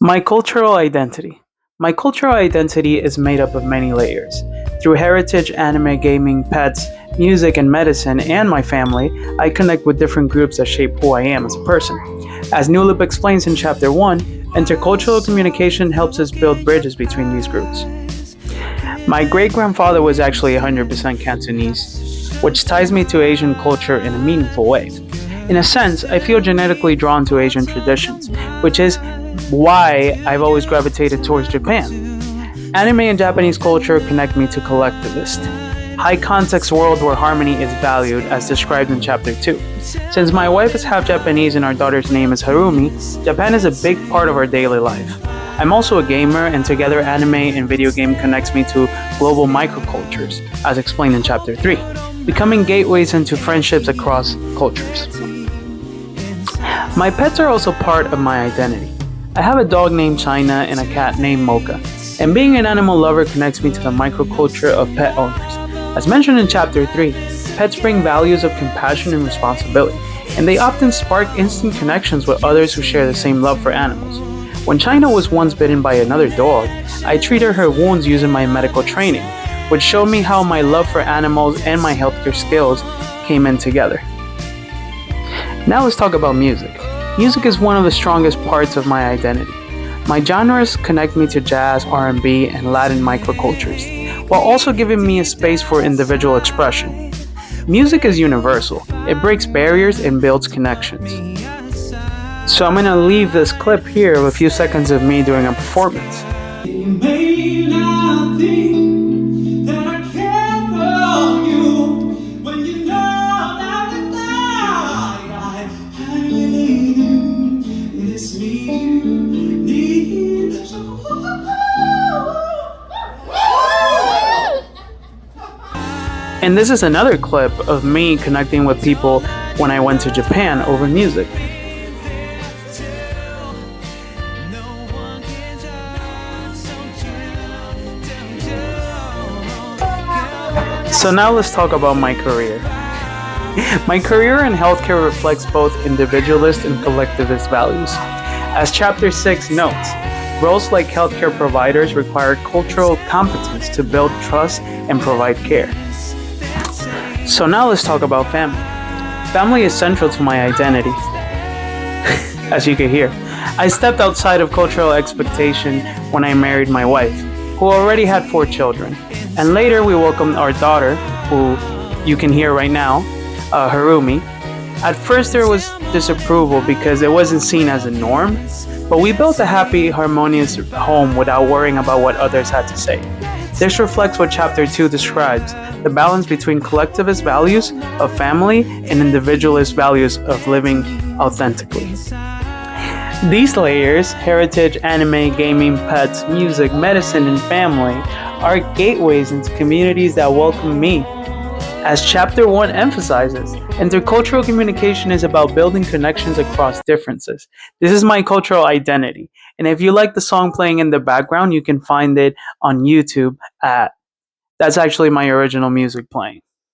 My cultural identity. My cultural identity is made up of many layers. Through heritage, anime, gaming, pets, music, and medicine, and my family, I connect with different groups that shape who I am as a person. As Newlip explains in Chapter 1, intercultural communication helps us build bridges between these groups. My great grandfather was actually 100% Cantonese, which ties me to Asian culture in a meaningful way. In a sense, I feel genetically drawn to Asian traditions, which is why I've always gravitated towards Japan. Anime and Japanese culture connect me to collectivist, high context world where harmony is valued as described in chapter 2. Since my wife is half Japanese and our daughter's name is Harumi, Japan is a big part of our daily life. I'm also a gamer, and together anime and video game connects me to global microcultures, as explained in chapter 3, becoming gateways into friendships across cultures. My pets are also part of my identity. I have a dog named China and a cat named Mocha, and being an animal lover connects me to the microculture of pet owners. As mentioned in chapter 3, pets bring values of compassion and responsibility, and they often spark instant connections with others who share the same love for animals. When China was once bitten by another dog, I treated her wounds using my medical training, which showed me how my love for animals and my healthcare skills came in together. Now let's talk about music. Music is one of the strongest parts of my identity. My genres connect me to jazz, R&B, and Latin microcultures, while also giving me a space for individual expression. Music is universal. It breaks barriers and builds connections. So I'm going to leave this clip here of a few seconds of me doing a performance. You may not think that I care for you when you know that I really do. It's me you need. And this is another clip of me connecting with people when I went to Japan over music. So now let's talk about my career. My career in healthcare reflects both individualist and collectivist values. As Chapter 6 notes, roles like healthcare providers require cultural competence to build trust and provide care. So now let's talk about family. Family is central to my identity. As you can hear, I stepped outside of cultural expectation when I married my wife, who already had 4 children. And later we welcomed our daughter, who you can hear right now, Harumi. At first there was disapproval because it wasn't seen as a norm, but we built a happy, harmonious home without worrying about what others had to say. This reflects what Chapter 2 describes, the balance between collectivist values of family and individualist values of living authentically. These layers, heritage, anime, gaming, pets, music, medicine, and family, are gateways into communities that welcome me. As Chapter 1 emphasizes, intercultural communication is about building connections across differences. This is my cultural identity, and if you like the song playing in the background, you can find it on YouTube that's actually my original music playing.